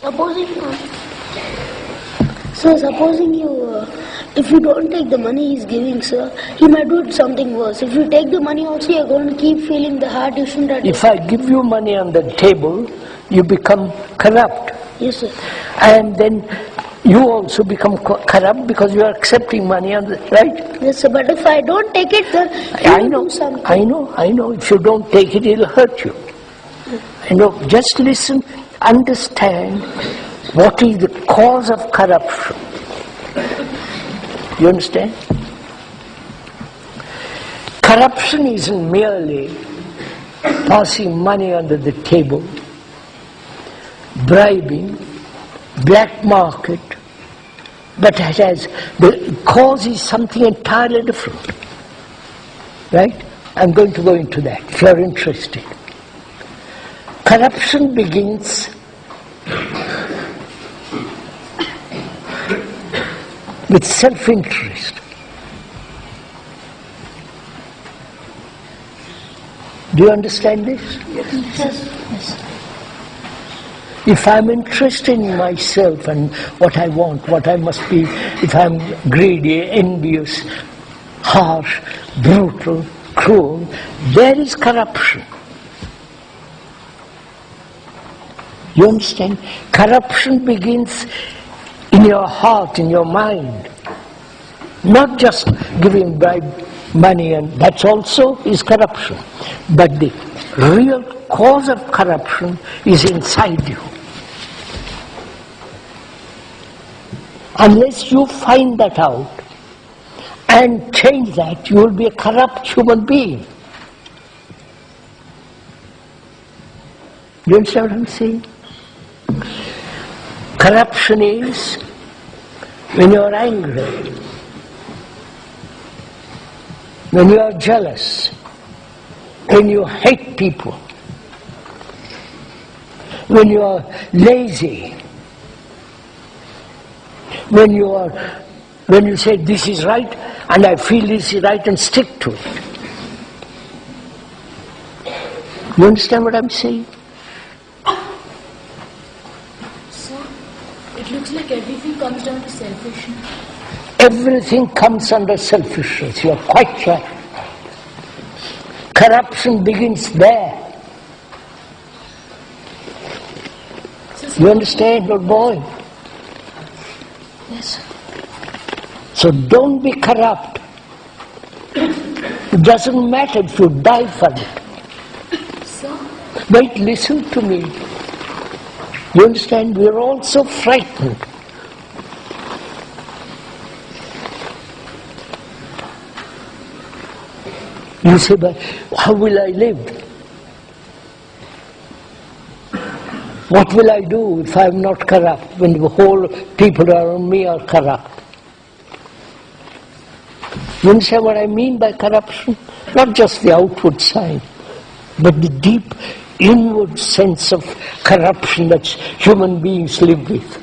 Supposing, sir, supposing if you don't take the money he's giving, sir, he might do something worse. If you take the money also, you're going to keep feeling the hard issue that... If I give you money on the table, you become corrupt. Yes, sir. And then you also become corrupt because you are accepting money on the, right? Yes, sir, but if I don't take it, sir, I know. If you don't take it, it'll hurt you. I know. Just listen, understand what is the cause of corruption. You understand? Corruption isn't merely passing money under the table, bribing, black market, but it has, the cause is something entirely different. Right? I'm going to go into that if you're interested. Corruption begins with self-interest. Do you understand this? Yes. If I'm interested in myself and what I want, what I must be, if I'm greedy, envious, harsh, brutal, cruel, there is corruption. You understand? Corruption begins in your heart, in your mind. Not just giving bribe money, and that also is corruption. But the real cause of corruption is inside you. Unless you find that out and change that, you will be a corrupt human being. Do you understand what I'm saying? Corruption is when you are angry, when you are jealous, when you hate people, when you are lazy, when you say this is right and I feel this is right and stick to it. You understand what I'm saying? It looks like everything comes down to selfishness. Everything comes under selfishness. You are quite right. Corruption begins there. You understand, old boy? Yes. So don't be corrupt. It doesn't matter if you die for it. Sir? Wait, listen to me. You understand? We are all so frightened. You say, but how will I live? What will I do if I am not corrupt, when the whole people around me are corrupt? You understand what I mean by corruption? Not just the outward sign, but the deep inward sense of corruption that human beings live with.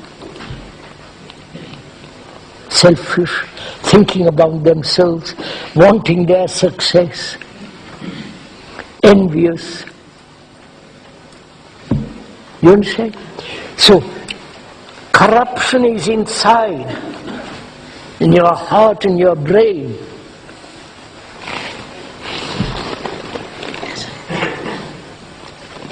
Selfish, thinking about themselves, wanting their success, envious. You understand? So, corruption is inside, in your heart, in your brain.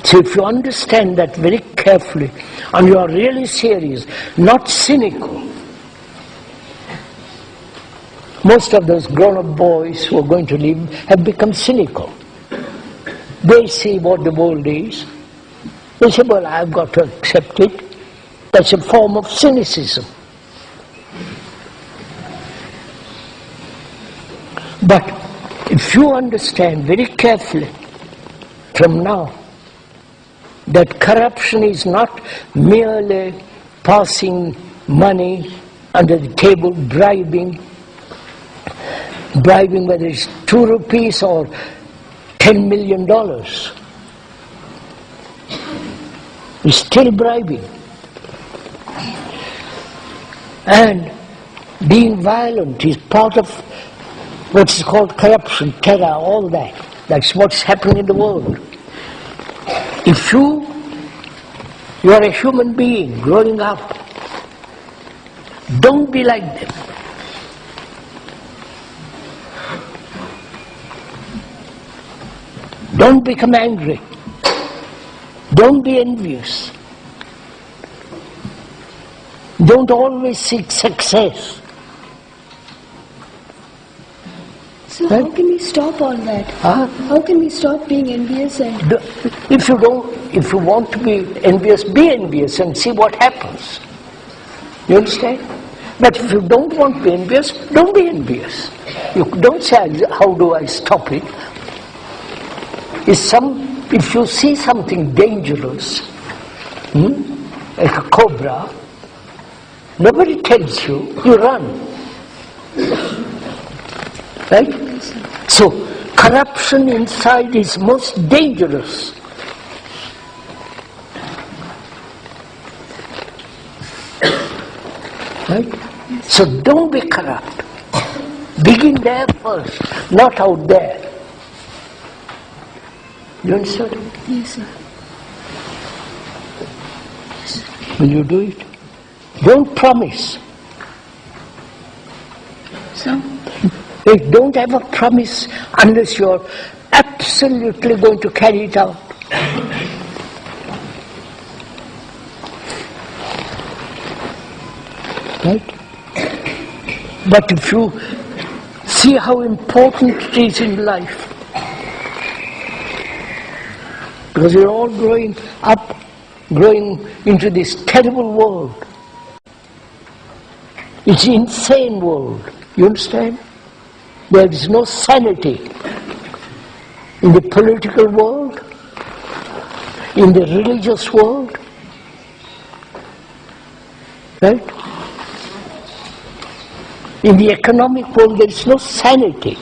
So if you understand that very carefully, and you are really serious, not cynical. Most of those grown-up boys who are going to live have become cynical. They see what the world is. They say, well, I've got to accept it. That's a form of cynicism. But if you understand very carefully from now that corruption is not merely passing money under the table, bribing whether it's 2 rupees or $10 million, is still bribing. And being violent is part of what is called corruption, terror, all that. That's what's happening in the world. If you You are a human being growing up. Don't be like them. Don't become angry. Don't be envious. Don't always seek success. So how can we stop all that? Huh? How can we stop being envious and... If you want to be envious and see what happens. You understand? But if you don't want to be envious, don't be envious. You don't say, how do I stop it? If you see something dangerous, like a cobra, nobody tells you, you run. Right? So, corruption inside is most dangerous. Right? So don't be corrupt. Begin there first, not out there. You understand? Yes, sir. Will you do it? Don't promise. So? Hey, don't ever promise unless you're absolutely going to carry it out. Right? But if you see how important it is in life, because we're all growing up, growing into this terrible world. It's an insane world. You understand? There is no sanity in the political world, in the religious world. Right? In the economic world, there is no sanity.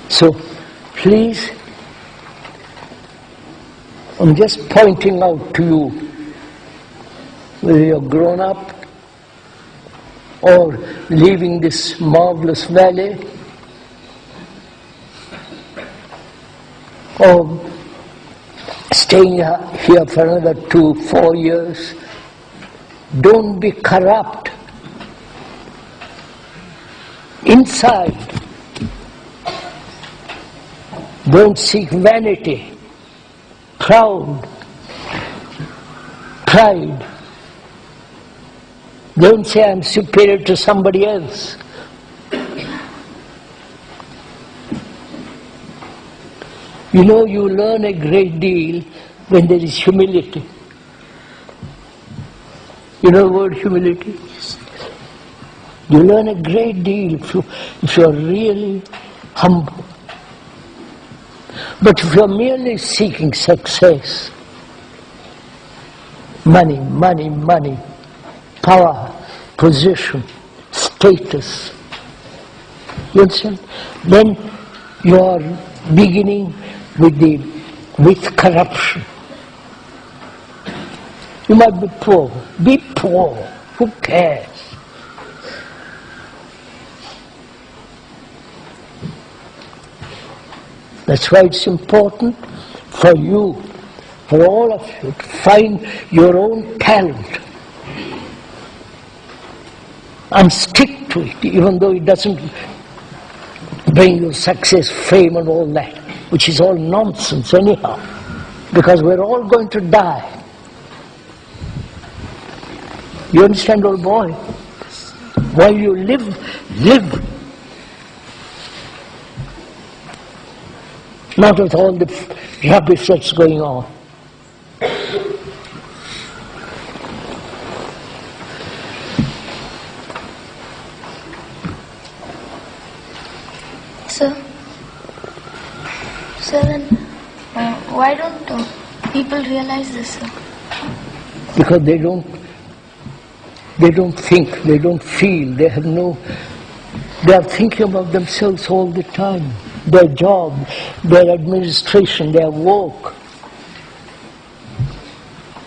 So, please, I'm just pointing out to you, whether you're grown up or leaving this marvelous valley, or staying here for another 2-4 years, don't be corrupt inside. Don't seek vanity, proud, pride. Don't say I'm superior to somebody else. You know, you learn a great deal when there is humility. You know the word humility? You learn a great deal if you are really humble. But if you are merely seeking success, money, money, money, power, position, status, you understand? Then you are beginning with corruption. You might be poor. Be poor. Who cares? That's why it's important for you, for all of you, to find your own talent and stick to it, even though it doesn't bring you success, fame and all that, which is all nonsense anyhow, because we're all going to die. You understand, old boy? While you live, live. Not with all the rubbish that's going on. Sir, then why don't people realize this, sir? Because they don't think, they don't feel, they are thinking about themselves all the time. Their job, their administration, their work.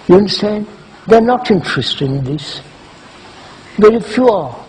You understand? They're not interested in this. Very few are.